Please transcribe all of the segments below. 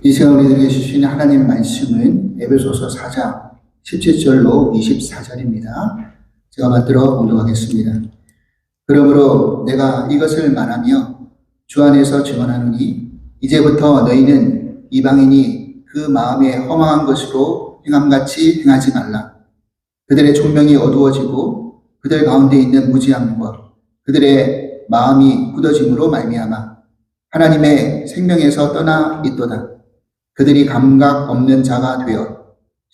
이 시간 우리들에게 주신 하나님 말씀은 에베소서 4장 17절로 24절입니다. 제가 받들어 공독하겠습니다. 그러므로 내가 이것을 말하며 주 안에서 증언하노니 이제부터 너희는 이방인이 그 마음에 허망한 것으로 행함같이 행하지 말라. 그들의 총명이 어두워지고 그들 가운데 있는 무지함과 그들의 마음이 굳어짐으로 말미암아 하나님의 생명에서 떠나 있도다. 그들이 감각 없는 자가 되어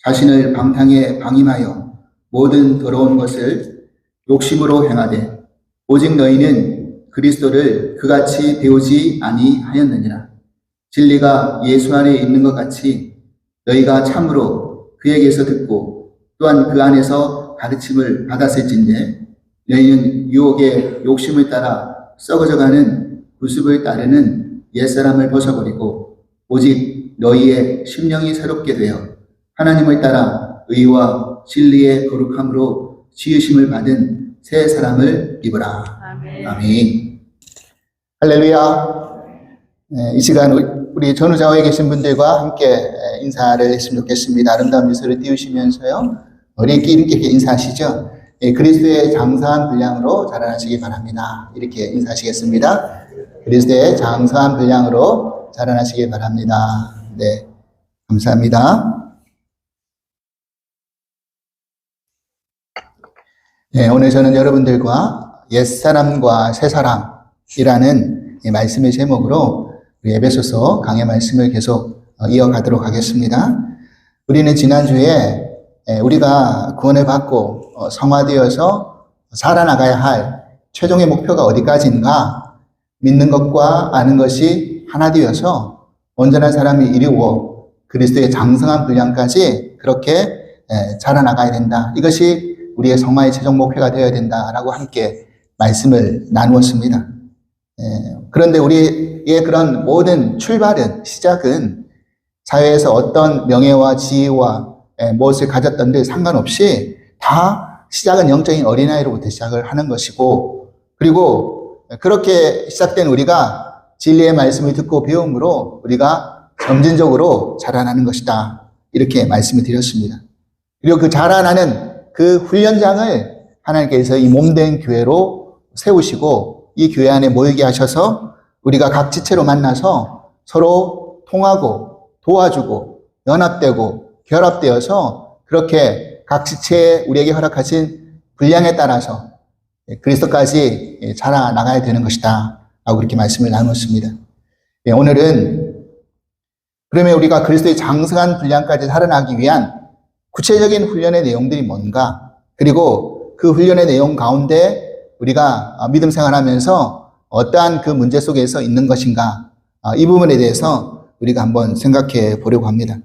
자신을 방탕에 방임하여 모든 더러운 것을 욕심으로 행하되 오직 너희는 그리스도를 그같이 배우지 아니하였느니라. 진리가 예수 안에 있는 것 같이 너희가 참으로 그에게서 듣고 또한 그 안에서 가르침을 받았을진데 너희는 유혹의 욕심을 따라 썩어져가는 구습을 따르는 옛사람을 벗어버리고 오직 너희의 심령이 새롭게 되어 하나님을 따라 의와 진리의 거룩함으로 지으심을 받은 새 사람을 입으라. 아멘. 아멘. 할렐루야. 이 시간 우리 전후좌우에 계신 분들과 함께 인사를 했으면 좋겠습니다. 아름다운 미소를 띄우시면서요. 우리끼리 이렇게 인사하시죠. 그리스도의 장사한 분량으로 자라나시기 바랍니다. 이렇게 인사하시겠습니다. 그리스도의 장사한 분량으로 자라나시기 바랍니다. 네, 감사합니다. 네, 오늘 저는 여러분들과 옛사람과 새사람이라는 말씀의 제목으로 우리 에베소서 강의 말씀을 계속 이어가도록 하겠습니다. 우리는 지난주에 우리가 구원을 받고 성화되어서 살아나가야 할 최종의 목표가 어디까지인가 믿는 것과 아는 것이 하나 되어서 온전한 사람이 이루어 그리스도의 장성한 분량까지 그렇게 자라나가야 된다. 이것이 우리의 성화의 최종 목표가 되어야 된다라고 함께 말씀을 나누었습니다. 그런데 우리의 그런 모든 출발은, 시작은 사회에서 어떤 명예와 지위와 무엇을 가졌던들 상관없이 다 시작은 영적인 어린아이로부터 시작을 하는 것이고, 그리고 그렇게 시작된 우리가 진리의 말씀을 듣고 배움으로 우리가 점진적으로 자라나는 것이다. 이렇게 말씀을 드렸습니다. 그리고 그 자라나는 그 훈련장을 하나님께서 이 몸된 교회로 세우시고 이 교회 안에 모이게 하셔서 우리가 각 지체로 만나서 서로 통하고 도와주고 연합되고 결합되어서 그렇게 각 지체에 우리에게 허락하신 분량에 따라서 그리스도까지 자라나가야 되는 것이다 라고 그렇게 말씀을 나누었습니다. 오늘은 그러면 우리가 그리스도의 장성한 분량까지 살아나기 위한 구체적인 훈련의 내용들이 뭔가, 그리고 그 훈련의 내용 가운데 우리가 믿음 생활하면서 어떠한 그 문제 속에서 있는 것인가, 이 부분에 대해서 우리가 한번 생각해 보려고 합니다.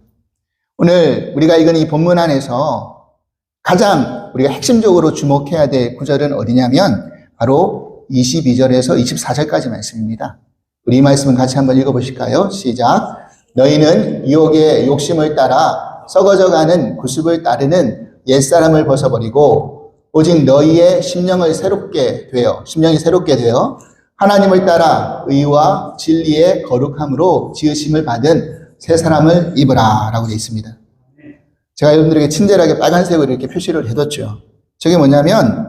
오늘 우리가 읽은 이 본문 안에서 가장 우리가 핵심적으로 주목해야 될 구절은 어디냐면 바로 22절에서 24절까지 말씀입니다. 우리 이 말씀은 같이 한번 읽어보실까요? 시작. 너희는 유혹의 욕심을 따라 썩어져가는 구습을 따르는 옛사람을 벗어버리고 오직 너희의 심령이 새롭게 되어 하나님을 따라 의와 진리의 거룩함으로 지으심을 받은 새 사람을 입으라 라고 되어 있습니다. 제가 여러분들에게 친절하게 빨간색으로 이렇게 표시를 해뒀죠. 저게 뭐냐면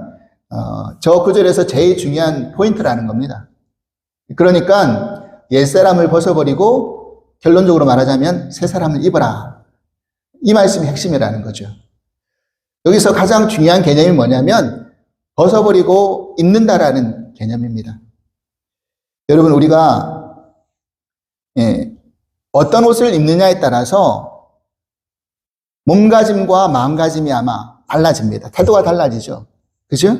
저 구절에서 제일 중요한 포인트라는 겁니다. 그러니까 옛사람을 벗어버리고 결론적으로 말하자면 새 사람을 입어라. 이 말씀이 핵심이라는 거죠. 여기서 가장 중요한 개념이 뭐냐면 벗어버리고 입는다라는 개념입니다. 여러분, 우리가 어떤 옷을 입느냐에 따라서 몸가짐과 마음가짐이 아마 달라집니다. 태도가 달라지죠. 그죠?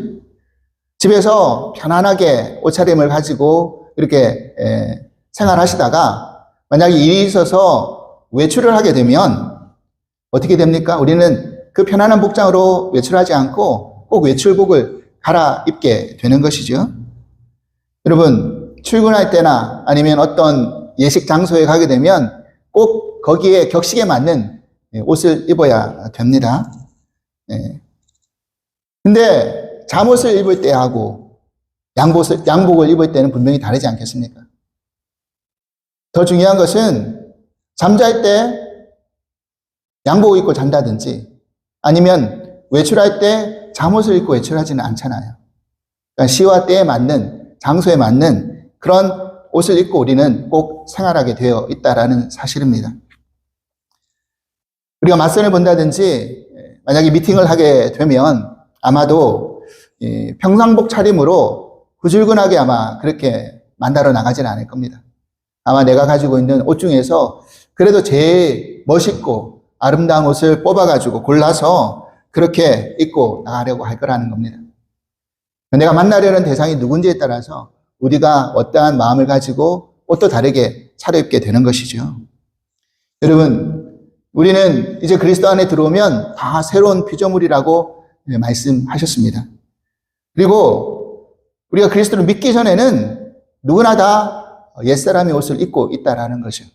집에서 편안하게 옷차림을 가지고 이렇게 생활하시다가 만약에 일이 있어서 외출을 하게 되면 어떻게 됩니까? 우리는 그 편안한 복장으로 외출하지 않고 꼭 외출복을 갈아입게 되는 것이죠. 여러분, 출근할 때나 아니면 어떤 예식 장소에 가게 되면 꼭 거기에 격식에 맞는 옷을 입어야 됩니다. 근데 잠옷을 입을 때하고 양복을 입을 때는 분명히 다르지 않겠습니까? 더 중요한 것은 잠잘 때 양복 입고 잔다든지 아니면 외출할 때 잠옷을 입고 외출하지는 않잖아요. 그러니까 시와 때에 맞는, 장소에 맞는 그런 옷을 입고 우리는 꼭 생활하게 되어 있다라는 사실입니다. 우리가 맞선을 본다든지 만약에 미팅을 하게 되면 아마도 평상복 차림으로 후줄근하게 아마 그렇게 만나러 나가지는 않을 겁니다. 아마 내가 가지고 있는 옷 중에서 그래도 제일 멋있고 아름다운 옷을 뽑아가지고 골라서 그렇게 입고 나가려고 할 거라는 겁니다. 내가 만나려는 대상이 누군지에 따라서 우리가 어떠한 마음을 가지고 옷도 다르게 차려입게 되는 것이죠. 여러분, 우리는 이제 그리스도 안에 들어오면 다 새로운 피조물이라고 말씀하셨습니다. 그리고 우리가 그리스도를 믿기 전에는 누구나 다 옛사람의 옷을 입고 있다라는 거죠.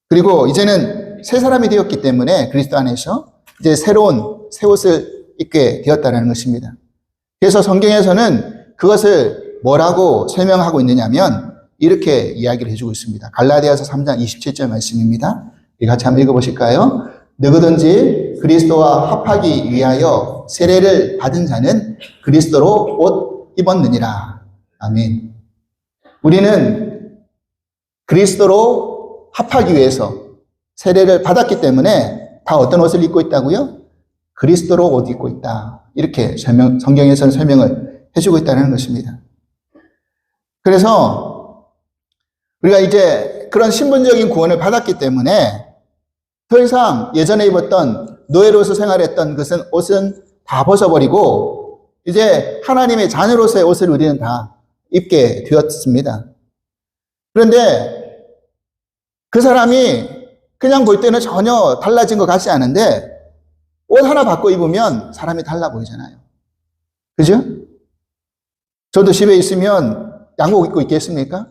그리고 이제는 새 사람이 되었기 때문에 그리스도 안에서 이제 새로운 새 옷을 입게 되었다는 것입니다. 그래서 성경에서는 그것을 뭐라고 설명하고 있느냐면 이렇게 이야기를 해주고 있습니다. 갈라디아서 3장 27절 말씀입니다. 같이 한번 읽어보실까요? 누구든지 그리스도와 합하기 위하여 세례를 받은 자는 그리스도로 옷 입었느니라. 아멘. 우리는 그리스도로 합하기 위해서 세례를 받았기 때문에 다 어떤 옷을 입고 있다고요? 그리스도로 옷 입고 있다. 이렇게 성경에서는 설명을 해주고 있다는 것입니다. 그래서 우리가 이제 그런 신분적인 구원을 받았기 때문에 더 이상 예전에 입었던 노예로서 생활했던 것은 옷은 다 벗어버리고 이제 하나님의 자녀로서의 옷을 우리는 다 입게 되었습니다. 그런데 그 사람이 그냥 볼 때는 전혀 달라진 것 같지 않은데 옷 하나 바꿔 입으면 사람이 달라 보이잖아요. 그죠? 저도 집에 있으면 양복 입고 있겠습니까?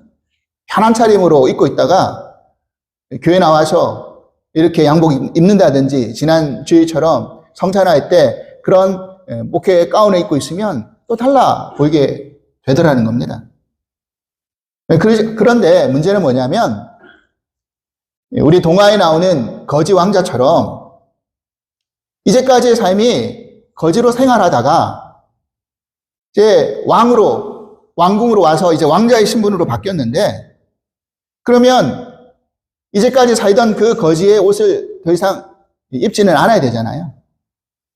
편한 차림으로 입고 있다가 교회 나와서 이렇게 양복 입는다든지 지난 주일처럼 성찬할 때 그런 목회 가운을 입고 있으면 또 달라 보이게 되더라는 겁니다. 그런데 문제는 뭐냐면 우리 동화에 나오는 거지 왕자처럼 이제까지의 삶이 거지로 생활하다가 이제 왕궁으로 와서 이제 왕자의 신분으로 바뀌었는데 그러면 이제까지 살던 그 거지의 옷을 더 이상 입지는 않아야 되잖아요.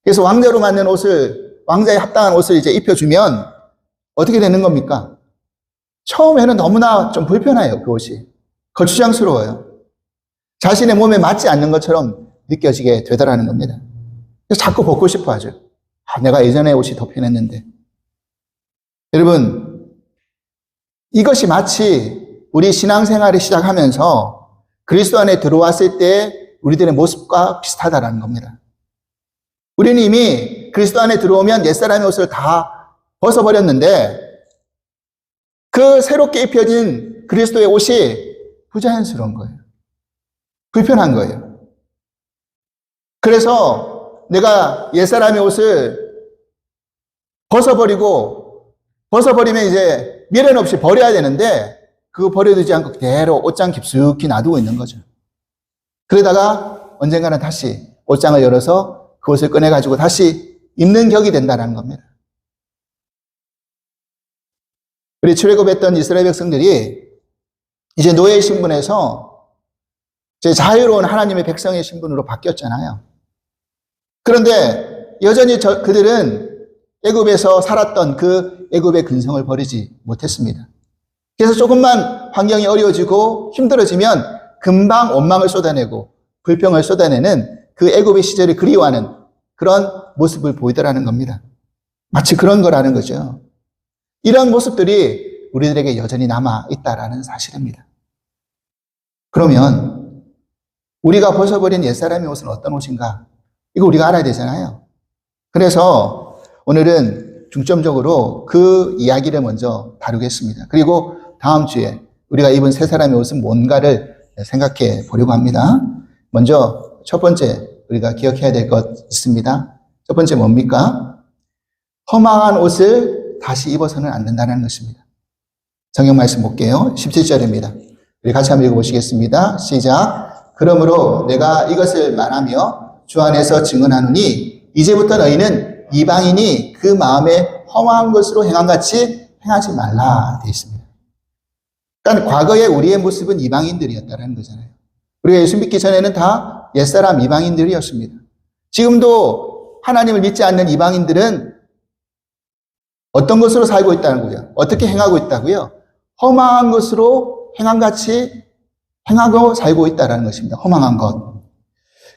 그래서 왕자로 맞는 옷을, 왕자에 합당한 옷을 이제 입혀주면 어떻게 되는 겁니까? 처음에는 너무나 좀 불편해요, 그 옷이. 거추장스러워요. 자신의 몸에 맞지 않는 것처럼 느껴지게 되더라는 겁니다. 그래서 자꾸 벗고 싶어 하죠. 내가 예전에 옷이 더 편했는데. 여러분, 이것이 마치 우리 신앙생활을 시작하면서 그리스도 안에 들어왔을 때 우리들의 모습과 비슷하다는 겁니다. 우리는 이미 그리스도 안에 들어오면 옛사람의 옷을 다 벗어버렸는데 그 새롭게 입혀진 그리스도의 옷이 부자연스러운 거예요. 불편한 거예요. 그래서 내가 옛사람의 옷을 벗어버리면 이제 미련 없이 버려야 되는데 그거 버려두지 않고 그대로 옷장 깊숙이 놔두고 있는 거죠. 그러다가 언젠가는 다시 옷장을 열어서 그 옷을 꺼내가지고 다시 입는 격이 된다는 겁니다. 우리 출애굽했던 이스라엘 백성들이 이제 노예의 신분에서 이제 자유로운 하나님의 백성의 신분으로 바뀌었잖아요. 그런데 여전히 그들은 애굽에서 살았던 그 애굽의 근성을 버리지 못했습니다. 그래서 조금만 환경이 어려워지고 힘들어지면 금방 원망을 쏟아내고 불평을 쏟아내는 그 애굽의 시절을 그리워하는 그런 모습을 보이더라는 겁니다. 마치 그런 거라는 거죠. 이런 모습들이 우리들에게 여전히 남아있다라는 사실입니다. 그러면 우리가 벗어버린 옛사람의 옷은 어떤 옷인가? 이거 우리가 알아야 되잖아요. 그래서 오늘은 중점적으로 그 이야기를 먼저 다루겠습니다. 그리고 다음 주에 우리가 입은 새 사람의 옷은 뭔가를 생각해 보려고 합니다. 먼저 첫 번째 우리가 기억해야 될 것 있습니다. 첫 번째 뭡니까? 허망한 옷을 다시 입어서는 안 된다는 것입니다. 성경 말씀 볼게요. 17절입니다. 우리 같이 한번 읽어보시겠습니다. 시작. 그러므로 내가 이것을 말하며 주 안에서 증언하노니 이제부터 너희는 이방인이 그 마음에 허망한 것으로 행한 같이 행하지 말라 되어 있습니다. 그러니까 과거에 우리의 모습은 이방인들이었다는 거잖아요. 우리가 예수 믿기 전에는 다 옛사람 이방인들이었습니다. 지금도 하나님을 믿지 않는 이방인들은 어떤 것으로 살고 있다는 거예요? 어떻게 행하고 있다고요? 허망한 것으로 행함같이 행하고 살고 있다는 것입니다. 허망한 것.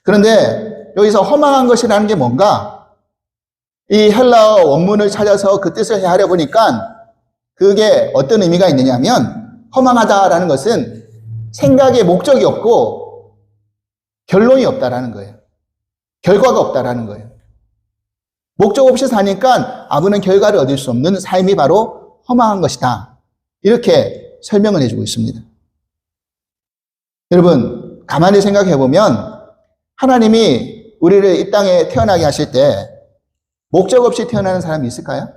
그런데 여기서 허망한 것이라는 게 뭔가? 이 헬라어 원문을 찾아서 그 뜻을 헤아려 보니까 그게 어떤 의미가 있느냐면 허망하다라는 것은 생각에 목적이 없고 결론이 없다라는 거예요. 결과가 없다라는 거예요. 목적 없이 사니까 아무런 결과를 얻을 수 없는 삶이 바로 허망한 것이다. 이렇게 설명을 해주고 있습니다. 여러분, 가만히 생각해 보면 하나님이 우리를 이 땅에 태어나게 하실 때 목적 없이 태어나는 사람이 있을까요?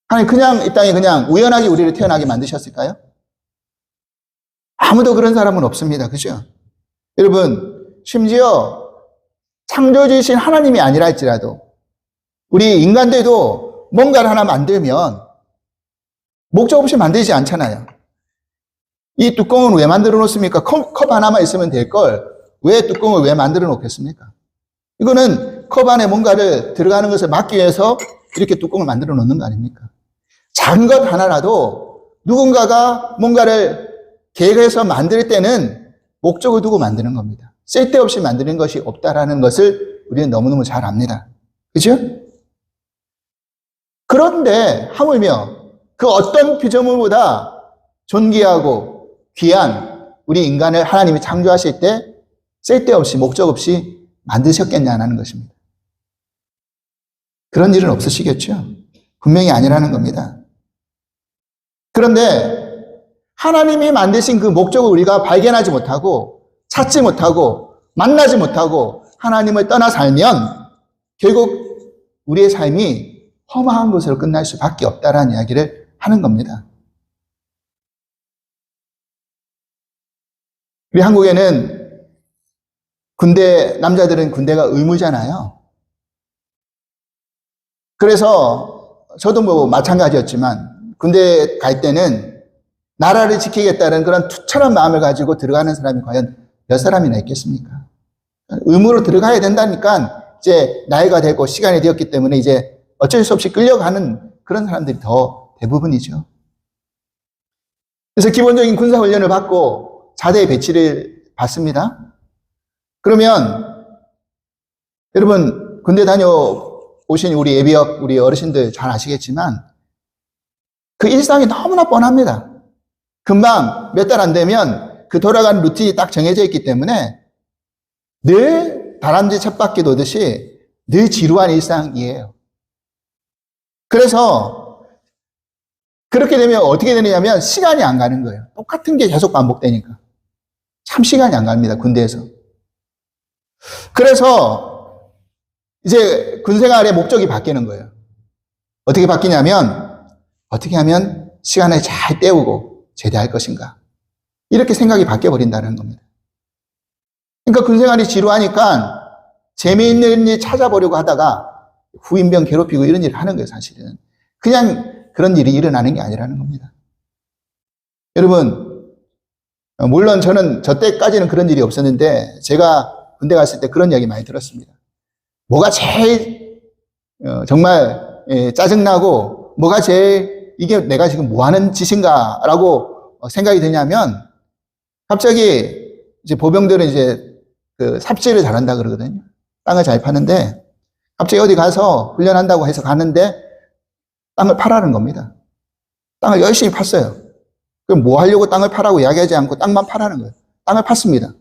하나님 그냥 이 땅에 그냥 우연하게 우리를 태어나게 만드셨을까요? 아무도 그런 사람은 없습니다. 그죠? 여러분, 심지어 창조주이신 하나님이 아니라 할지라도 우리 인간들도 뭔가를 하나 만들면 목적 없이 만들지 않잖아요. 이 뚜껑은 왜 만들어 놓습니까? 컵 하나만 있으면 될 걸 왜 뚜껑을 왜 만들어 놓겠습니까? 이거는 컵 안에 뭔가를 들어가는 것을 막기 위해서 이렇게 뚜껑을 만들어 놓는 거 아닙니까? 작은 것 하나라도 누군가가 뭔가를 계획해서 만들 때는 목적을 두고 만드는 겁니다. 쓸데없이 만드는 것이 없다라는 것을 우리는 너무너무 잘 압니다. 그죠? 그런데 하물며 그 어떤 피조물보다 존귀하고 귀한 우리 인간을 하나님이 창조하실 때 쓸데없이 목적 없이 만드셨겠냐는 것입니다. 그런 일은 없으시겠죠? 분명히 아니라는 겁니다. 그런데 하나님이 만드신 그 목적을 우리가 발견하지 못하고 찾지 못하고 만나지 못하고 하나님을 떠나 살면 결국 우리의 삶이 허망한 것으로 끝날 수밖에 없다라는 이야기를 하는 겁니다. 우리 한국에는 남자들은 군대가 의무잖아요. 그래서 저도 뭐 마찬가지였지만 군대 갈 때는 나라를 지키겠다는 그런 투철한 마음을 가지고 들어가는 사람이 과연 몇 사람이나 있겠습니까? 의무로 들어가야 된다니까 이제 나이가 되고 시간이 되었기 때문에 이제 어쩔 수 없이 끌려가는 그런 사람들이 더 대부분이죠. 그래서 기본적인 군사훈련을 받고 자대의 배치를 받습니다. 그러면 여러분 군대 다녀오신 우리 예비역 우리 어르신들 잘 아시겠지만 그 일상이 너무나 뻔합니다. 금방 몇 달 안 되면 그 돌아가는 루틴이 딱 정해져 있기 때문에 늘 다람쥐 쳇바퀴 도듯이 늘 지루한 일상이에요. 그래서 그렇게 되면 어떻게 되느냐면 시간이 안 가는 거예요. 똑같은 게 계속 반복되니까. 참 시간이 안 갑니다. 군대에서. 그래서 이제 군생활의 목적이 바뀌는 거예요. 어떻게 바뀌냐면 어떻게 하면 시간을 잘 때우고 제대할 것인가. 이렇게 생각이 바뀌어버린다는 겁니다. 그러니까 군생활이 지루하니까 재미있는 일 찾아보려고 하다가 후임병 괴롭히고 이런 일을 하는 거예요, 사실은. 그냥 그런 일이 일어나는 게 아니라는 겁니다. 여러분, 물론 저는 저 때까지는 그런 일이 없었는데 제가 군대 갔을 때 그런 이야기 많이 들었습니다. 뭐가 제일 정말 짜증나고 뭐가 제일 이게 내가 지금 뭐 하는 짓인가 라고 생각이 드냐면 갑자기 이제 보병들은 이제 그 삽질을 잘한다 그러거든요. 땅을 잘 파는데 갑자기 어디 가서 훈련한다고 해서 가는데 땅을 파라는 겁니다. 땅을 열심히 팠어요. 그럼 뭐 하려고 땅을 파라고 이야기하지 않고 땅만 파라는 거예요. 땅을 팠습니다.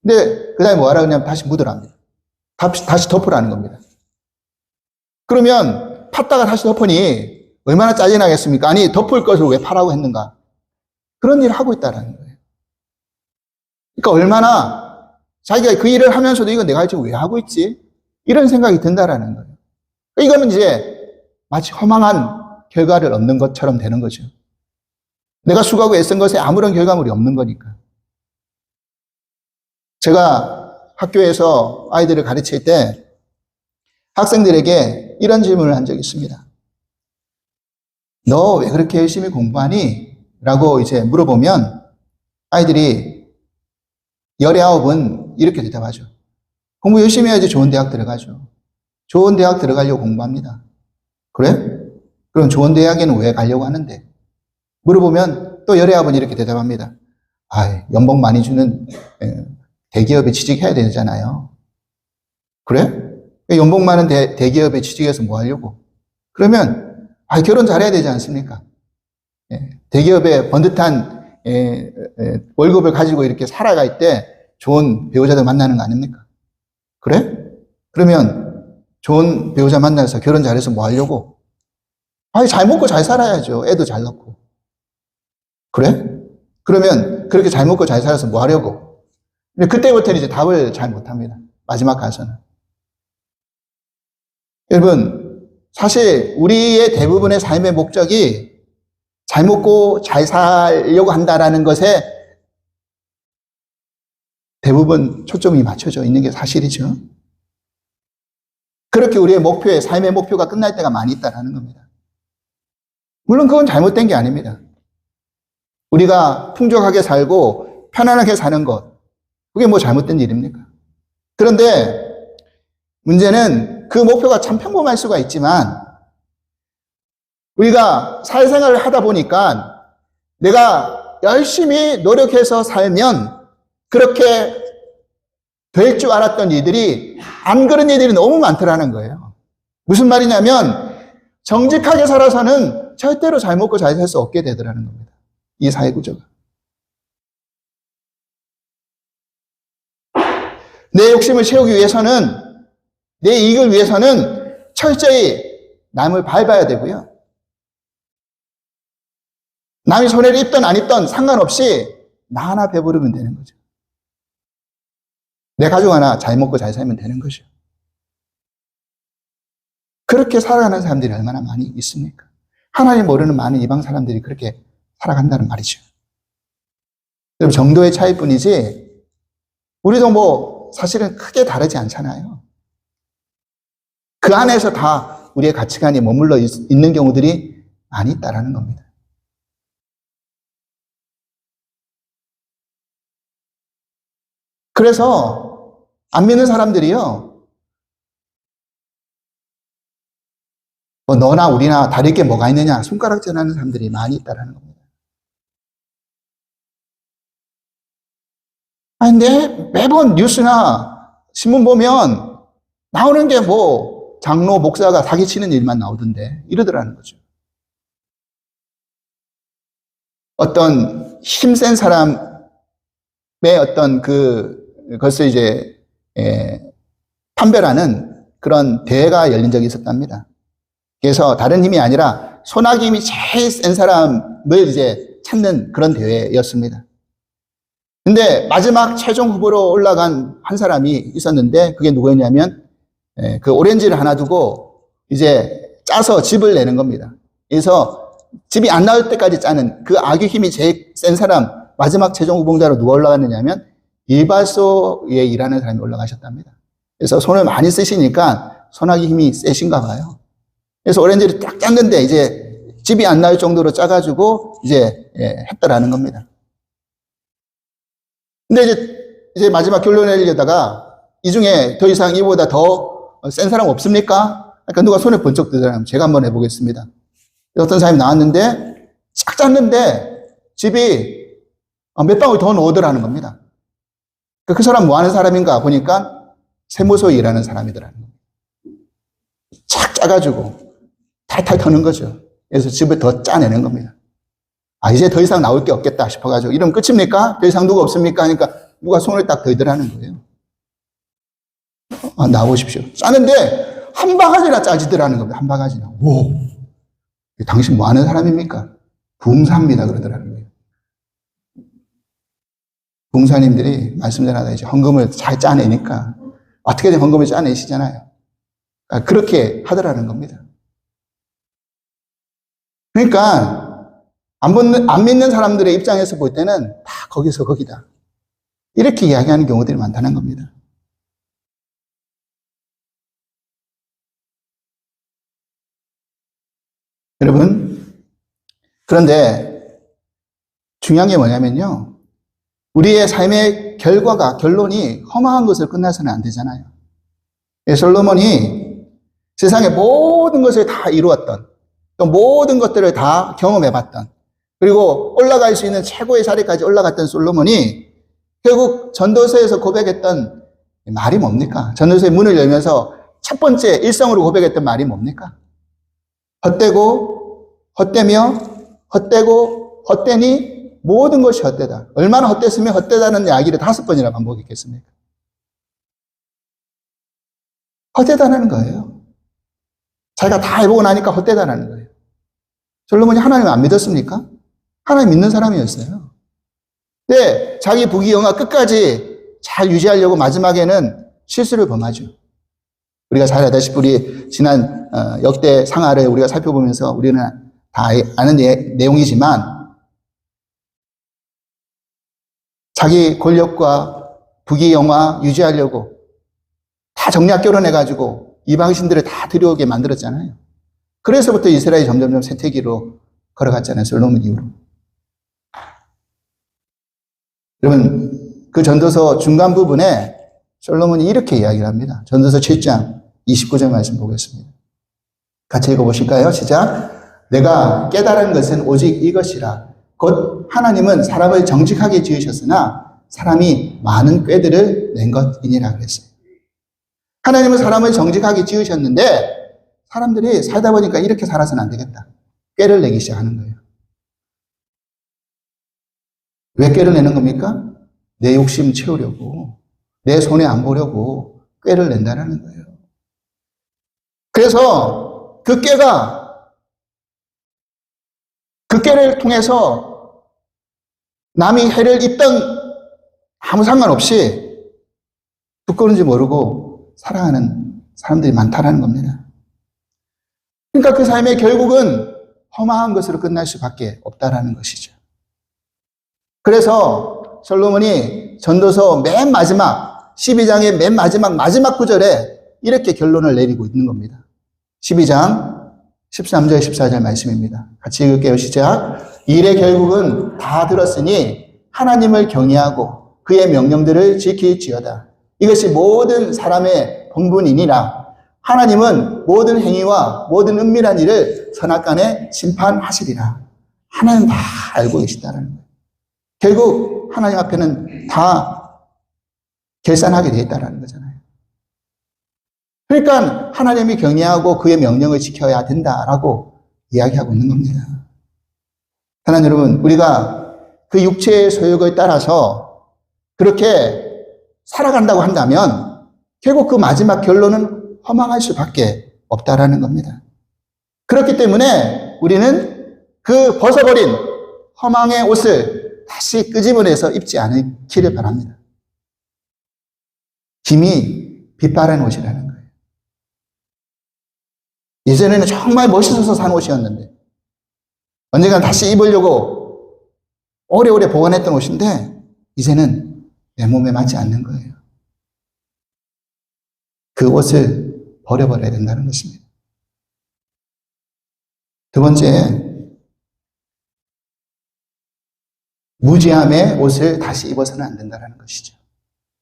근데 그 다음에 뭐 하라 그러냐면 다시 묻으랍니다. 다시 덮으라는 겁니다. 그러면 팠다가 다시 덮으니 얼마나 짜증나겠습니까? 아니 덮을 것을 왜 파라고 했는가? 그런 일을 하고 있다는 거예요. 그러니까 얼마나 자기가 그 일을 하면서도 이건 내가 지금 왜 하고 있지? 이런 생각이 든다라는 거예요. 이거는 이제 마치 허망한 결과를 얻는 것처럼 되는 거죠. 내가 수고하고 애쓴 것에 아무런 결과물이 없는 거니까. 제가 학교에서 아이들을 가르칠 때 학생들에게 이런 질문을 한 적이 있습니다. 너 왜 그렇게 열심히 공부하니? 라고 이제 물어보면 아이들이 19은 이렇게 대답하죠. 공부 열심히 해야지 좋은 대학 들어가죠. 좋은 대학 들어가려고 공부합니다. 그래? 그럼 좋은 대학에는 왜 가려고 하는데? 물어보면 또 19은 이렇게 대답합니다. 연봉 많이 주는 대기업에 취직해야 되잖아요. 그래? 연봉 많은 대기업에 취직해서 뭐 하려고? 그러면 결혼 잘해야 되지 않습니까? 대기업에 번듯한 월급을 가지고 이렇게 살아갈 때 좋은 배우자들 만나는 거 아닙니까? 그래? 그러면 좋은 배우자 만나서 결혼 잘해서 뭐 하려고? 잘 먹고 잘 살아야죠. 애도 잘 낳고. 그래? 그러면 그렇게 잘 먹고 잘 살아서 뭐 하려고? 근데 그때부터는 이제 답을 잘 못합니다. 마지막 가서는. 여러분, 사실 우리의 대부분의 삶의 목적이 잘 먹고 잘 살려고 한다라는 것에 대부분 초점이 맞춰져 있는 게 사실이죠. 그렇게 우리의 목표에, 삶의 목표가 끝날 때가 많이 있다는 겁니다. 물론 그건 잘못된 게 아닙니다. 우리가 풍족하게 살고 편안하게 사는 것, 그게 뭐 잘못된 일입니까? 그런데 문제는 그 목표가 참 평범할 수가 있지만 우리가 사회생활을 하다 보니까 내가 열심히 노력해서 살면 그렇게 될 줄 알았던 일들이 안 그런 일들이 너무 많더라는 거예요. 무슨 말이냐면 정직하게 살아서는 절대로 잘 먹고 잘 살 수 없게 되더라는 겁니다. 이 사회 구조가. 내 욕심을 채우기 위해서는, 내 이익을 위해서는 철저히 남을 밟아야 되고요. 남이 손해를 입든 안 입든 상관없이 나 하나 배부르면 되는 거죠. 내 가족 하나 잘 먹고 잘 살면 되는 거죠. 그렇게 살아가는 사람들이 얼마나 많이 있습니까? 하나님 모르는 많은 이방 사람들이 그렇게 살아간다는 말이죠. 여러분, 정도의 차이뿐이지 우리도 뭐 사실은 크게 다르지 않잖아요. 그 안에서 다 우리의 가치관이 머물러 있는 경우들이 많이 있다라는 겁니다. 그래서 안 믿는 사람들이요, 뭐 너나 우리나 다를 게 뭐가 있느냐 손가락질하는 사람들이 많이 있다라는 겁니다. 근데 매번 뉴스나 신문 보면 나오는 게 뭐 장로, 목사가 사기치는 일만 나오던데 이러더라는 거죠. 어떤 힘센 사람의 어떤 그것을 이제 판별하는 그런 대회가 열린 적이 있었답니다. 그래서 다른 힘이 아니라 손아귀 힘이 제일 센 사람을 이제 찾는 그런 대회였습니다. 근데 마지막 최종 후보로 올라간 한 사람이 있었는데 그게 누구였냐면 그 오렌지를 하나 두고 이제 짜서 즙을 내는 겁니다. 그래서 즙이 안 나올 때까지 짜는 그 아귀 힘이 제일 센 사람, 마지막 최종 후보자로 누가 올라갔느냐면 이발소에 일하는 사람이 올라가셨답니다. 그래서 손을 많이 쓰시니까 손아귀 힘이 세신가 봐요. 그래서 오렌지를 딱 짰는데 이제 즙이 안 나올 정도로 짜가지고 이제 했다라는 겁니다. 근데 이제 마지막 결론을 내리려다가 이 중에 더 이상 이보다 더 센 사람 없습니까? 그러니까 누가 손에 번쩍 들더라면 제가 한번 해보겠습니다. 어떤 사람이 나왔는데 쫙 짰는데 즙이 몇 방울 더 넣으더라는 겁니다. 그 사람 뭐 하는 사람인가 보니까 세무소에 일하는 사람이더라는 겁니다. 착 짜가지고 탈탈 터는 거죠. 그래서 즙을 더 짜내는 겁니다. 이제 더 이상 나올 게 없겠다 싶어가지고 이러면 끝입니까? 더 이상 누가 없습니까? 하니까 누가 손을 딱 들더라는 거예요. 나오십시오. 짜는데 한 바가지나 짜지더라는 겁니다. 한 바가지나. 오, 당신 뭐 하는 사람입니까? 부흥사입니다. 그러더라는 거예요. 부흥사님들이 말씀드리다 이제 헌금을 잘 짜내니까 어떻게든 헌금을 짜내시잖아요. 그렇게 하더라는 겁니다. 그러니까 안 믿는 사람들의 입장에서 볼 때는 다 거기서 거기다. 이렇게 이야기하는 경우들이 많다는 겁니다. 여러분, 그런데 중요한 게 뭐냐면요. 우리의 삶의 결론이 허망한 것으로 끝나서는 안 되잖아요. 솔로몬이 세상의 모든 것을 다 이루었던, 또 모든 것들을 다 경험해봤던, 그리고 올라갈 수 있는 최고의 자리까지 올라갔던 솔로몬이 결국 전도서에서 고백했던 말이 뭡니까? 전도서의 문을 열면서 첫 번째 일성으로 고백했던 말이 뭡니까? 헛되고 헛되며 헛되고 헛되니 모든 것이 헛되다. 얼마나 헛됐으면 헛되다는 이야기를 5번이나 반복했겠습니까? 헛되다는 거예요. 자기가 다 해보고 나니까 헛되다는 거예요. 솔로몬이 하나님을 안 믿었습니까? 하나님 믿는 사람이었어요. 근데 자기 부귀영화 끝까지 잘 유지하려고 마지막에는 실수를 범하죠. 우리가 잘 알다시피 우리 지난 역대 상하를 우리가 살펴보면서 우리는 다 아는 내용이지만 자기 권력과 부귀영화 유지하려고 다 정략 결혼해가지고 이방신들을 다 들여오게 만들었잖아요. 그래서부터 이스라엘이 점점점 쇠퇴기로 걸어갔잖아요. 솔로몬 이후로. 여러분, 그 전도서 중간 부분에 솔로몬이 이렇게 이야기를 합니다. 전도서 7장 29절 말씀 보겠습니다. 같이 읽어보실까요? 시작. 내가 깨달은 것은 오직 이것이라. 곧 하나님은 사람을 정직하게 지으셨으나 사람이 많은 꾀들을 낸 것이니라 그랬어요. 하나님은 사람을 정직하게 지으셨는데 사람들이 살다 보니까 이렇게 살아서는 안 되겠다. 꾀를 내기 시작하는 거예요. 왜 꾀를 내는 겁니까? 내 욕심 채우려고, 내 손해 안 보려고 꾀를 낸다는 거예요. 그래서 그 꾀를 통해서 남이 해를 입던 아무 상관없이 두꺼운지 모르고 살아가는 사람들이 많다는 겁니다. 그러니까 그 삶의 결국은 허망한 것으로 끝날 수밖에 없다라는 것이죠. 그래서 솔로몬이 전도서 맨 마지막 12장의 맨 마지막 구절에 이렇게 결론을 내리고 있는 겁니다. 12장 13절 14절 말씀입니다. 같이 읽을게요. 시작. 일의 결국은 다 들었으니 하나님을 경외하고 그의 명령들을 지킬지어다. 이것이 모든 사람의 본분이니라. 하나님은 모든 행위와 모든 은밀한 일을 선악간에 심판하시리라. 하나님 다 알고 계시다는 거예요. 결국 하나님 앞에는 다 결산하게 되어 있다는 거잖아요. 그러니까 하나님이 경외하고 그의 명령을 지켜야 된다라고 이야기하고 있는 겁니다. 사랑하는 여러분, 우리가 그 육체의 소욕을 따라서 그렇게 살아간다고 한다면 결국 그 마지막 결론은 허망할 수밖에 없다라는 겁니다. 그렇기 때문에 우리는 그 벗어버린 허망의 옷을 다시 끄집어내서 입지 않기를 바랍니다. 김이 빛바랜 옷이라는 거예요. 예전에는 정말 멋있어서 산 옷이었는데 언젠간 다시 입으려고 오래오래 보관했던 옷인데 이제는 내 몸에 맞지 않는 거예요. 그 옷을 버려버려야 된다는 것입니다. 두 번째, 무지함의 옷을 다시 입어서는 안 된다는 것이죠.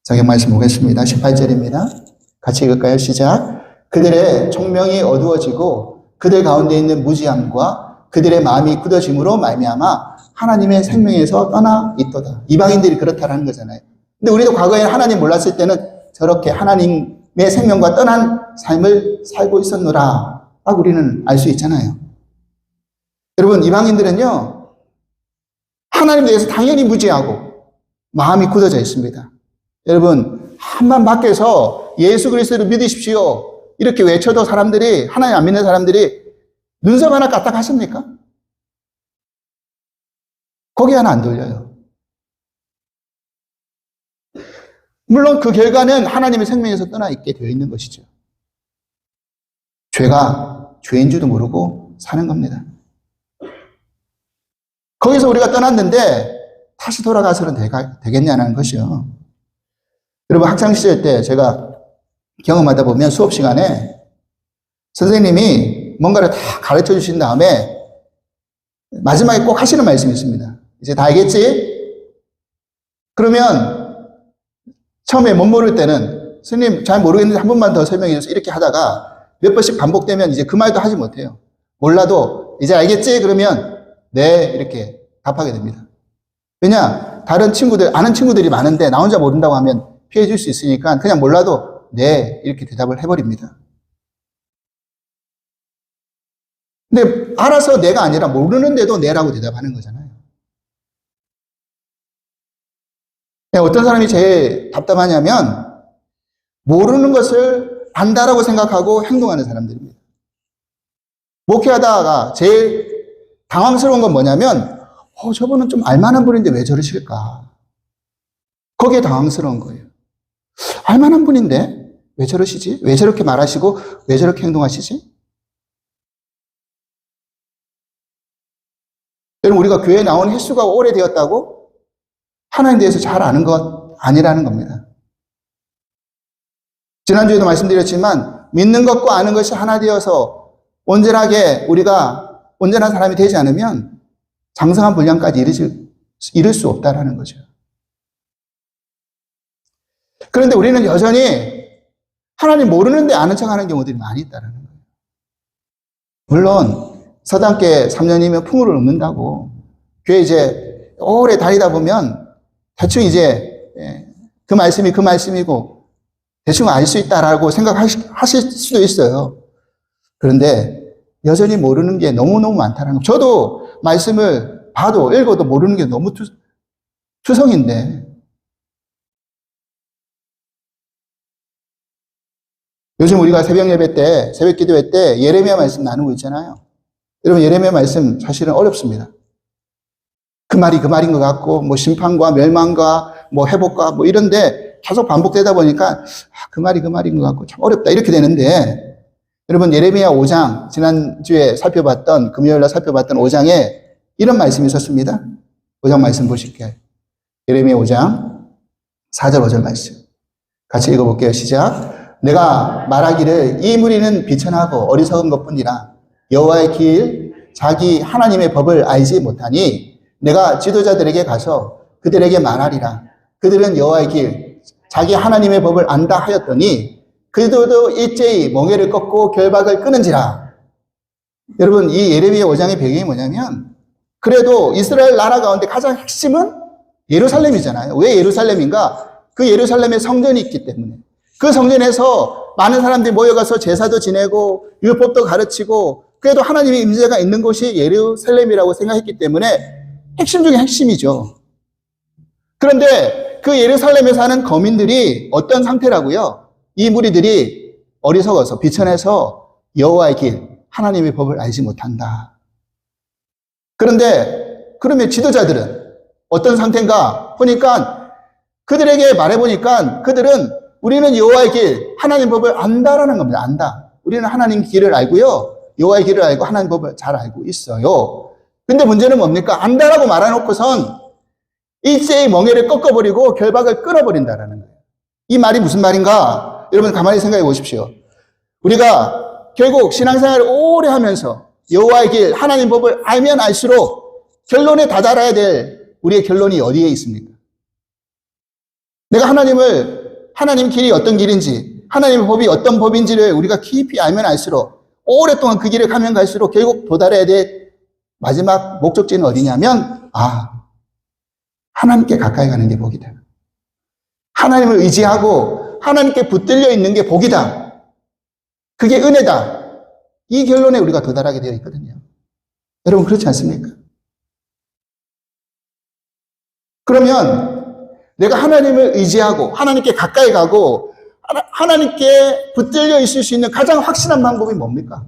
성경 말씀 보겠습니다. 18절입니다. 같이 읽을까요? 시작. 그들의 총명이 어두워지고 그들 가운데 있는 무지함과 그들의 마음이 굳어짐으로 말미암아 하나님의 생명에서 떠나 있도다. 이방인들이 그렇다라는 거잖아요. 근데 우리도 과거에 하나님 몰랐을 때는 저렇게 하나님의 생명과 떠난 삶을 살고 있었노라 라고 우리는 알 수 있잖아요. 여러분, 이방인들은요 하나님에 대해서 당연히 무지하고 마음이 굳어져 있습니다. 여러분, 한번 밖에서 예수 그리스도를 믿으십시오 이렇게 외쳐도 사람들이, 하나님 안 믿는 사람들이 눈썹 하나 까딱하십니까? 고개 하나 안 돌려요. 물론 그 결과는 하나님의 생명에서 떠나 있게 되어 있는 것이죠. 죄가 죄인 줄도 모르고 사는 겁니다. 거기서 우리가 떠났는데 다시 돌아가서는 되겠냐는 것이요. 여러분 학창시절 때 제가 경험하다 보면 수업 시간에 선생님이 뭔가를 다 가르쳐 주신 다음에 마지막에 꼭 하시는 말씀이 있습니다. 이제 다 알겠지? 그러면 처음에 못 모를 때는 선생님 잘 모르겠는데 한 번만 더 설명해 주세요. 이렇게 하다가 몇 번씩 반복되면 이제 그 말도 하지 못해요. 몰라도 이제 알겠지? 그러면 네 이렇게 답하게 됩니다. 왜냐? 다른 친구들, 아는 친구들이 많은데 나 혼자 모른다고 하면 피해 줄 수 있으니까 그냥 몰라도 네 이렇게 대답을 해버립니다. 근데 알아서 내가 아니라 모르는데도 네라고 대답하는 거잖아요. 어떤 사람이 제일 답답하냐면 모르는 것을 안다라고 생각하고 행동하는 사람들입니다. 목회하다가 제일 당황스러운 건 뭐냐면 저분은 좀 알만한 분인데 왜 저러실까? 거기에 당황스러운 거예요. 알만한 분인데 왜 저러시지? 왜 저렇게 말하시고 왜 저렇게 행동하시지? 여러분 우리가 교회에 나온 횟수가 오래되었다고 하나님에 대해서 잘 아는 것 아니라는 겁니다. 지난주에도 말씀드렸지만 믿는 것과 아는 것이 하나 되어서 온전하게 우리가 온전한 사람이 되지 않으면 장성한 분량까지 이룰 수 없다라는 거죠. 그런데 우리는 여전히 하나님 모르는데 아는 척하는 경우들이 많이 있다는 거예요. 물론 서당계 3년이면 풍요를 얻는다고 교회 이제 오래 다니다 보면 대충 이제 그 말씀이 그 말씀이고 대충 알 수 있다라고 생각하실 수도 있어요. 그런데 여전히 모르는 게 너무너무 많다는 거. 저도 말씀을 봐도 읽어도 모르는 게 너무 투성인데 요즘 우리가 새벽 예배 때, 새벽 기도회 때 예레미야 말씀 나누고 있잖아요. 여러분 예레미야 말씀 사실은 어렵습니다. 그 말이 그 말인 것 같고 뭐 심판과 멸망과 뭐 회복과 뭐 이런데 계속 반복되다 보니까 그 말이 그 말인 것 같고 참 어렵다 이렇게 되는데 여러분 예레미야 5장 지난주에 살펴봤던 금요일날 살펴봤던 5장에 이런 말씀이 있었습니다. 5장 말씀 보실게요. 예레미야 5장 4절 5절 말씀 같이 읽어볼게요. 시작. 내가 말하기를 이 무리는 비천하고 어리석은 것뿐이라 여호와의 길 자기 하나님의 법을 알지 못하니 내가 지도자들에게 가서 그들에게 말하리라. 그들은 여호와의 길 자기 하나님의 법을 안다 하였더니 그들도 일제히 멍에를 꺾고 결박을 끊은지라. 여러분 이 예레미야 5장의 배경이 뭐냐면 그래도 이스라엘 나라 가운데 가장 핵심은 예루살렘이잖아요. 왜 예루살렘인가? 그 예루살렘에 성전이 있기 때문에 그 성전에서 많은 사람들이 모여가서 제사도 지내고 율법도 가르치고 그래도 하나님의 임재가 있는 곳이 예루살렘이라고 생각했기 때문에 핵심 중에 핵심이죠. 그런데 그 예루살렘에 사는 거민들이 어떤 상태라고요? 이 무리들이 어리석어서 비천해서 여호와의 길, 하나님의 법을 알지 못한다. 그런데 그러면 지도자들은 어떤 상태인가 보니까 그들에게 말해보니까 그들은 우리는 여호와의 길, 하나님 법을 안다라는 겁니다. 안다. 우리는 하나님 길을 알고요. 여호와의 길을 알고 하나님 법을 잘 알고 있어요. 근데 문제는 뭡니까? 안다라고 말해놓고선 일제히 멍에를 꺾어버리고 결박을 끊어버린다라는 거예요. 이 말이 무슨 말인가? 여러분 가만히 생각해 보십시오. 우리가 결국 신앙생활을 오래 하면서 여호와의 길, 하나님 법을 알면 알수록 결론에 다다라야 될 우리의 결론이 어디에 있습니까? 내가 하나님 길이 어떤 길인지, 하나님의 법이 어떤 법인지를 우리가 깊이 알면 알수록 오랫동안 그 길을 가면 갈수록 결국 도달해야 될 마지막 목적지는 어디냐면 하나님께 가까이 가는 게 복이다. 하나님을 의지하고 하나님께 붙들려 있는 게 복이다. 그게 은혜다. 이 결론에 우리가 도달하게 되어 있거든요. 여러분 그렇지 않습니까? 그러면 내가 하나님을 의지하고 하나님께 가까이 가고 하나님께 붙들려 있을 수 있는 가장 확실한 방법이 뭡니까?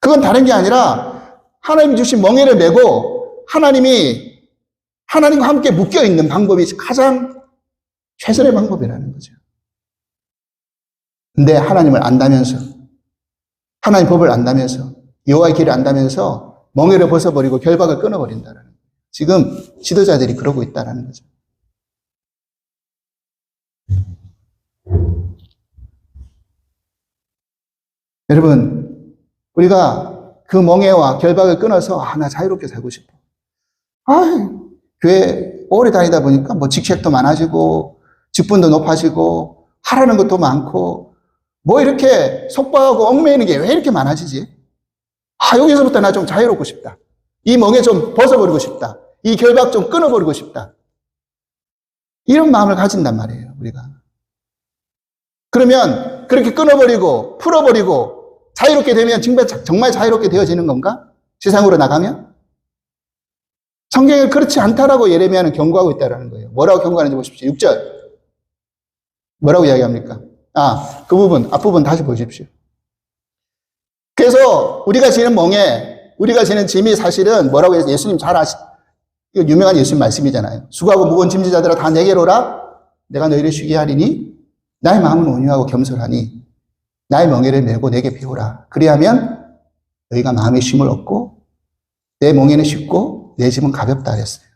그건 다른 게 아니라 하나님 주신 멍에를 메고 하나님과 함께 묶여 있는 방법이 가장 최선의 방법이라는 거죠. 근데 하나님을 안다면서 하나님 법을 안다면서 여호와의 길을 안다면서 멍에를 벗어버리고 결박을 끊어버린다는 거예요. 지금 지도자들이 그러고 있다는 거죠. 여러분, 우리가 그 멍에와 결박을 끊어서, 나 자유롭게 살고 싶어. 교회 오래 다니다 보니까 뭐 직책도 많아지고, 직분도 높아지고, 하라는 것도 많고, 뭐 이렇게 속박하고 얽매이는 게 왜 이렇게 많아지지? 여기서부터 나 좀 자유롭고 싶다. 이 멍에 좀 벗어버리고 싶다. 이 결박 좀 끊어버리고 싶다. 이런 마음을 가진단 말이에요, 우리가. 그러면 그렇게 끊어버리고 풀어버리고 자유롭게 되면 정말 자유롭게 되어지는 건가? 세상으로 나가면? 성경에 그렇지 않다라고 예레미야는 경고하고 있다는 거예요. 뭐라고 경고하는지 보십시오. 6절. 뭐라고 이야기합니까? 그 부분, 앞부분 다시 보십시오. 그래서 우리가 지는 멍에, 우리가 지는 짐이 사실은 뭐라고 해서 예수님 잘 이거 유명한 예수님 말씀이잖아요. 수고하고 무거운 짐지자들아 다 내게로 오라. 내가 너희를 쉬게 하리니 나의 마음은 온유하고 겸손하니 나의 멍에를 메고 내게 배우라. 그리하면 너희가 마음의 쉼을 얻고 내 멍에는 쉽고 내 짐은 가볍다 그랬어요.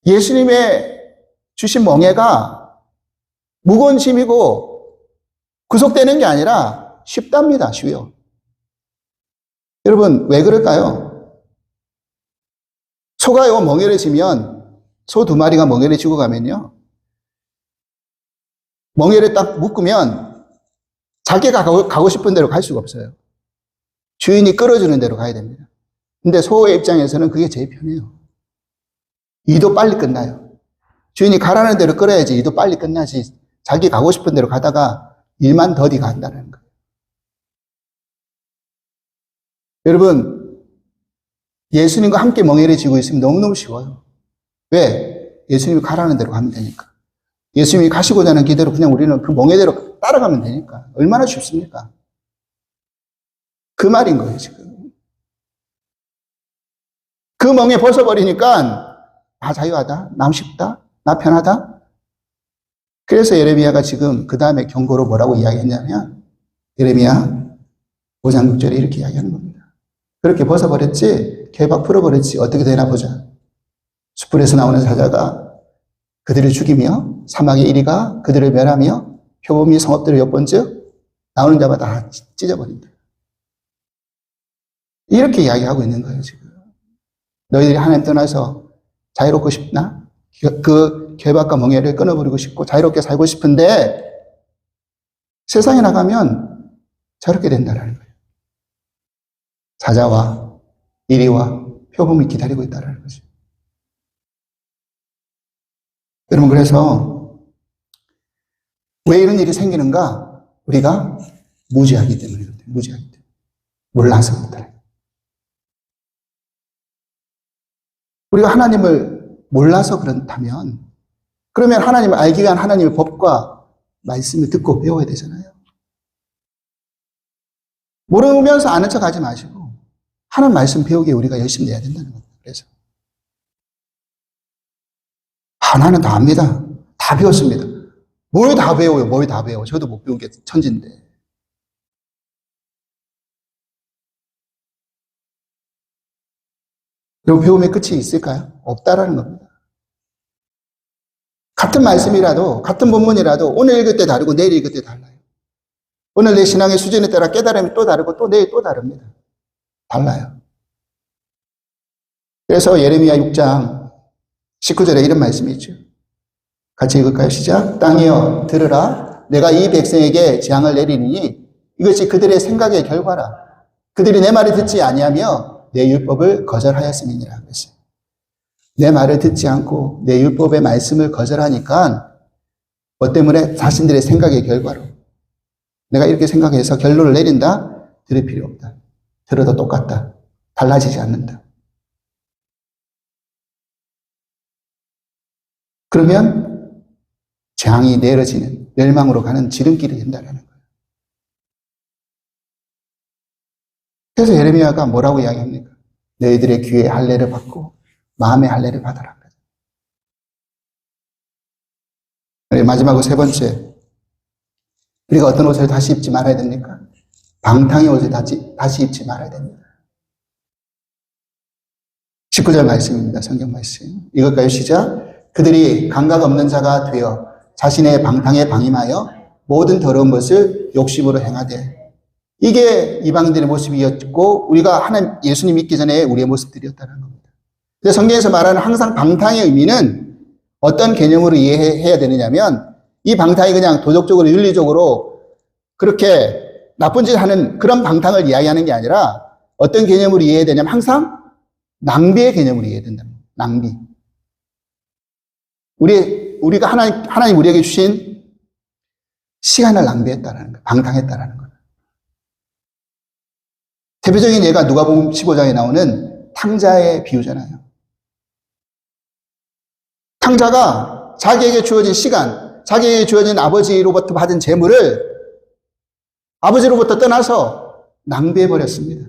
예수님의 주신 멍에가 무거운 짐이고 구속되는 게 아니라 쉽답니다. 쉬워요. 여러분 왜 그럴까요? 소가요 멍에를 지면 소 2마리가 멍에를 지고 가면요. 멍에를 딱 묶으면 자기가 가고 싶은 대로 갈 수가 없어요. 주인이 끌어주는 대로 가야 됩니다. 근데 소의 입장에서는 그게 제일 편해요. 일도 빨리 끝나요. 주인이 가라는 대로 끌어야지 일도 빨리 끝나지. 자기 가고 싶은 대로 가다가 일만 더디 간다는 거예요. 여러분 예수님과 함께 멍에를 지고 있으면 너무너무 쉬워요. 왜? 예수님이 가라는 대로 가면 되니까. 예수님이 가시고자 하는 길대로 그냥 우리는 그 멍에대로 따라가면 되니까. 얼마나 쉽습니까? 그 말인 거예요, 지금. 그 멍에 벗어버리니까 나 자유하다, 나 쉽다, 나 편하다. 그래서 예레미야가 지금 그 다음에 경고로 뭐라고 이야기했냐면 예레미야 5장 6절에 이렇게 이야기하는 겁니다. 그렇게 벗어버렸지, 결박 풀어버렸지, 어떻게 되나 보자. 숯불에서 나오는 사자가 그들을 죽이며 사막의 이리가 그들을 멸하며 표범이 성읍들을 엿본즉 나오는 자마다 다 찢어버린다. 이렇게 이야기하고 있는 거예요, 지금. 너희들이 하나님 떠나서 자유롭고 싶나? 그 결박과 멍에를 끊어버리고 싶고 자유롭게 살고 싶은데 세상에 나가면 저렇게 된다는 거예요. 사자와 이리와 표범이 기다리고 있다는 거죠. 여러분 그래서 왜 이런 일이 생기는가? 우리가 무지하기 때문에 그렇대요. 무지하기 때문에. 몰라서 그렇다. 우리가 하나님을 몰라서 그렇다면 그러면 하나님을 알기 위한 하나님의 법과 말씀을 듣고 배워야 되잖아요. 모르면서 아는 척 하지 마시고 하나님 말씀 배우기에 우리가 열심히 내야 된다는 겁니다. 그래서 나는 다 압니다. 다 배웠습니다. 뭘 다 배워요? 뭘 다 배워? 저도 못 배운 게 천진데. 그리고 배움의 끝이 있을까요? 없다라는 겁니다. 같은 말씀이라도, 같은 본문이라도 오늘 읽을 때 다르고 내일 읽을 때 달라요. 오늘 내 신앙의 수준에 따라 깨달음이 또 다르고 또 내일 또 다릅니다. 달라요. 그래서 예레미야 6장 19절에 이런 말씀이 있죠. 같이 읽을까요? 시작. 땅이여 들으라. 내가 이 백성에게 재앙을 내리니 이것이 그들의 생각의 결과라. 그들이 내 말을 듣지 아니하며 내 율법을 거절하였음이니라. 그랬어요. 내 말을 듣지 않고 내 율법의 말씀을 거절하니까 뭐 때문에 자신들의 생각의 결과로 내가 이렇게 생각해서 결론을 내린다? 들을 필요 없다. 들어도 똑같다. 달라지지 않는다. 그러면 재앙이 내려지는 멸망으로 가는 지름길이 된다는 거예요. 그래서 예레미야가 뭐라고 이야기합니까? 너희들의 귀에 할례를 받고 마음의 할례를 받아라. 마지막으로 세 번째, 우리가 어떤 옷을 다시 입지 말아야 됩니까? 방탕의 옷을 다시 입지 말아야 됩니다. 19절 말씀입니다. 성경 말씀. 읽을까요? 시작. 그들이 감각 없는 자가 되어 자신의 방탕에 방임하여 모든 더러운 것을 욕심으로 행하되. 이게 이방인들의 모습이었고 우리가 하나님 예수님 믿기 전에 우리의 모습들이었다는 겁니다. 그래서 성경에서 말하는 항상 방탕의 의미는 어떤 개념으로 이해해야 되느냐면 이 방탕이 그냥 도덕적으로 윤리적으로 그렇게 나쁜 짓 하는 그런 방탕을 이야기하는 게 아니라 어떤 개념으로 이해해야 되냐면 항상 낭비의 개념으로 이해해야 된다. 낭비. 우리가 하나님 우리에게 주신 시간을 낭비했다라는 거예요. 방탕했다라는 거예요. 대표적인 예가 누가복음 15장에 나오는 탕자의 비유잖아요. 탕자가 자기에게 주어진 시간, 자기에게 주어진 아버지로부터 받은 재물을 아버지로부터 떠나서 낭비해버렸습니다.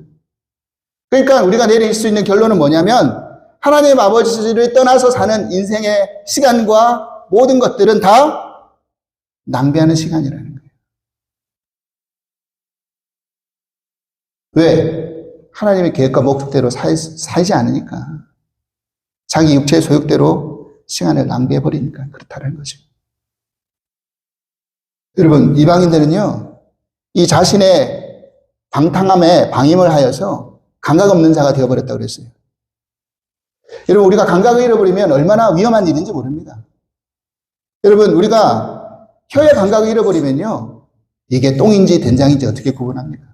그러니까 우리가 내릴 수 있는 결론은 뭐냐면 하나님 아버지를 떠나서 사는 인생의 시간과 모든 것들은 다 낭비하는 시간이라는 거예요. 왜? 하나님의 계획과 목적대로 살지 않으니까. 자기 육체의 소욕대로 시간을 낭비해버리니까 그렇다는 거죠. 여러분, 이방인들은요, 이 자신의 방탕함에 방임을 하여서 감각 없는 자가 되어버렸다고 그랬어요. 여러분, 우리가 감각을 잃어버리면 얼마나 위험한 일인지 모릅니다. 여러분, 우리가 혀의 감각을 잃어버리면요, 이게 똥인지 된장인지 어떻게 구분합니까?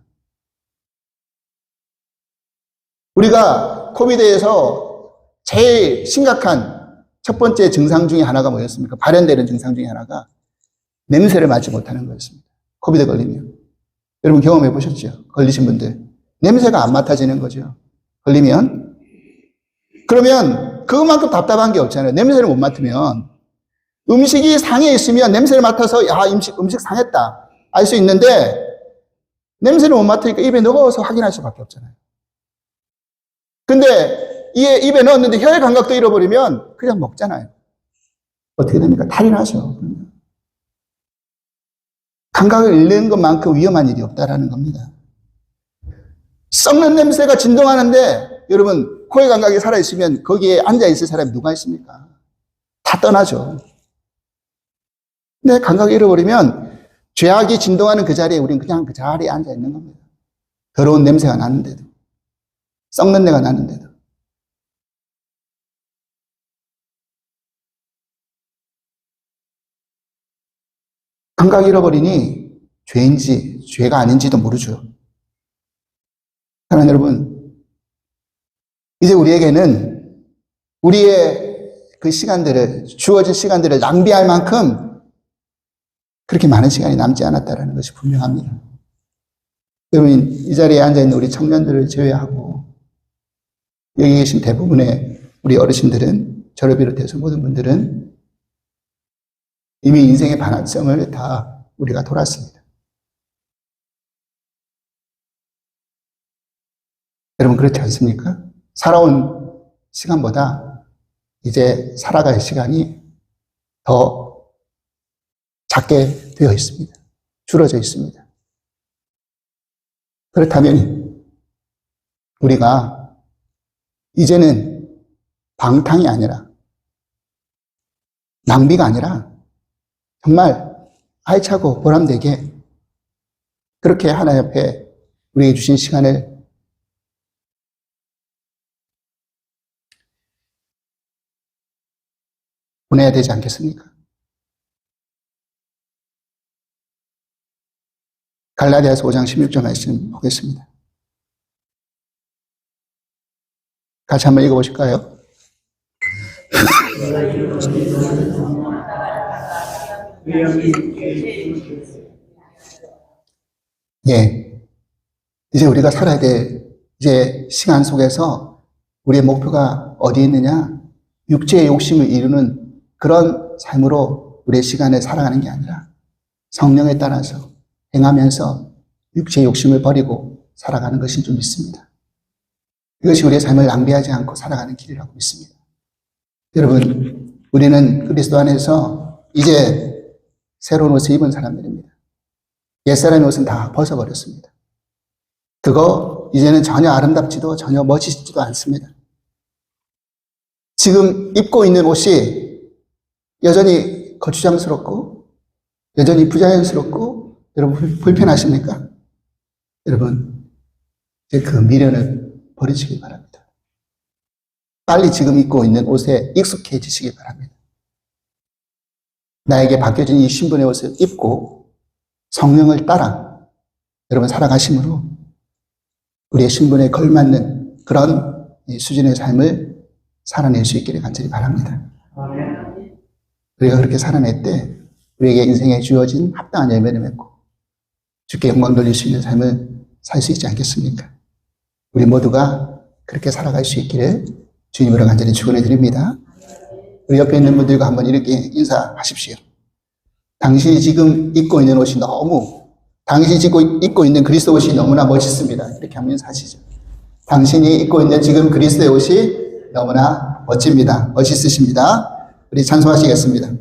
우리가 코비드에서 제일 심각한 첫 번째 증상 중에 하나가 뭐였습니까? 발현되는 증상 중에 하나가 냄새를 맡지 못하는 거였습니다. 코비드 걸리면. 여러분 경험해 보셨죠? 걸리신 분들. 냄새가 안 맡아지는 거죠. 걸리면. 그러면 그것만큼 답답한 게 없잖아요. 냄새를 못 맡으면. 음식이 상해 있으면 냄새를 맡아서 야, 음식 상했다. 알 수 있는데 냄새를 못 맡으니까 입에 넣어서 확인할 수밖에 없잖아요. 근데 입에 넣었는데 혀의 감각도 잃어버리면 그냥 먹잖아요. 어떻게 됩니까? 탈이 나죠. 감각을 잃는 것만큼 위험한 일이 없다라는 겁니다. 썩는 냄새가 진동하는데 여러분 코의 감각이 살아있으면 거기에 앉아있을 사람이 누가 있습니까? 다 떠나죠. 근데 감각을 잃어버리면 죄악이 진동하는 그 자리에 우리는 그냥 그 자리에 앉아있는 겁니다. 더러운 냄새가 나는데도. 썩는 내가 나는데도. 감각 잃어버리니 죄인지 죄가 아닌지도 모르죠. 사랑하는 여러분, 이제 우리에게는 우리의 그 시간들을, 주어진 시간들을 낭비할 만큼 그렇게 많은 시간이 남지 않았다는 것이 분명합니다. 여러분, 이 자리에 앉아있는 우리 청년들을 제외하고 여기 계신 대부분의 우리 어르신들은, 저를 비롯해서 모든 분들은 이미 인생의 반환점을 다 우리가 돌았습니다. 여러분 그렇지 않습니까? 살아온 시간보다 이제 살아갈 시간이 더 작게 되어 있습니다. 줄어져 있습니다. 그렇다면 우리가 이제는 방탕이 아니라 낭비가 아니라 정말 알차고 보람되게 그렇게 하나님 앞에 우리에게 주신 시간을 보내야 되지 않겠습니까? 갈라디아서 5장 16절 말씀 보겠습니다. 같이 한번 읽어보실까요? 예. 이제 우리가 살아야 될 이제 시간 속에서 우리의 목표가 어디에 있느냐? 육체의 욕심을 이루는 그런 삶으로 우리의 시간을 살아가는 게 아니라 성령에 따라서 행하면서 육체의 욕심을 버리고 살아가는 것인 줄 믿습니다. 이것이 우리의 삶을 낭비하지 않고 살아가는 길이라고 믿습니다. 여러분, 우리는 그리스도 안에서 이제 새로운 옷을 입은 사람들입니다. 옛사람의 옷은 다 벗어버렸습니다. 그거 이제는 전혀 아름답지도 전혀 멋지지도 않습니다. 지금 입고 있는 옷이 여전히 거추장스럽고 여전히 부자연스럽고 여러분 불편하십니까? 여러분 이제 그 미련을 버리시기 바랍니다. 빨리 지금 입고 있는 옷에 익숙해지시기 바랍니다. 나에게 바뀌어진 이 신분의 옷을 입고 성령을 따라 여러분 살아가심으로 우리의 신분에 걸맞는 그런 수준의 삶을 살아낼 수 있기를 간절히 바랍니다. 우리가 그렇게 살아낼 때 우리에게 인생에 주어진 합당한 열매를 맺고 주께 영광 돌릴 수 있는 삶을 살 수 있지 않겠습니까? 우리 모두가 그렇게 살아갈 수 있기를 주님으로 간절히 축원해 드립니다. 우리 옆에 있는 분들과 한번 이렇게 인사하십시오. 당신이 지금 입고 있는 옷이 당신이 지금 입고 있는 그리스도 옷이 너무나 멋있습니다. 이렇게 한번 인사하시죠. 당신이 입고 있는 지금 그리스도의 옷이 너무나 멋집니다. 멋있으십니다. 우리 찬송하시겠습니다.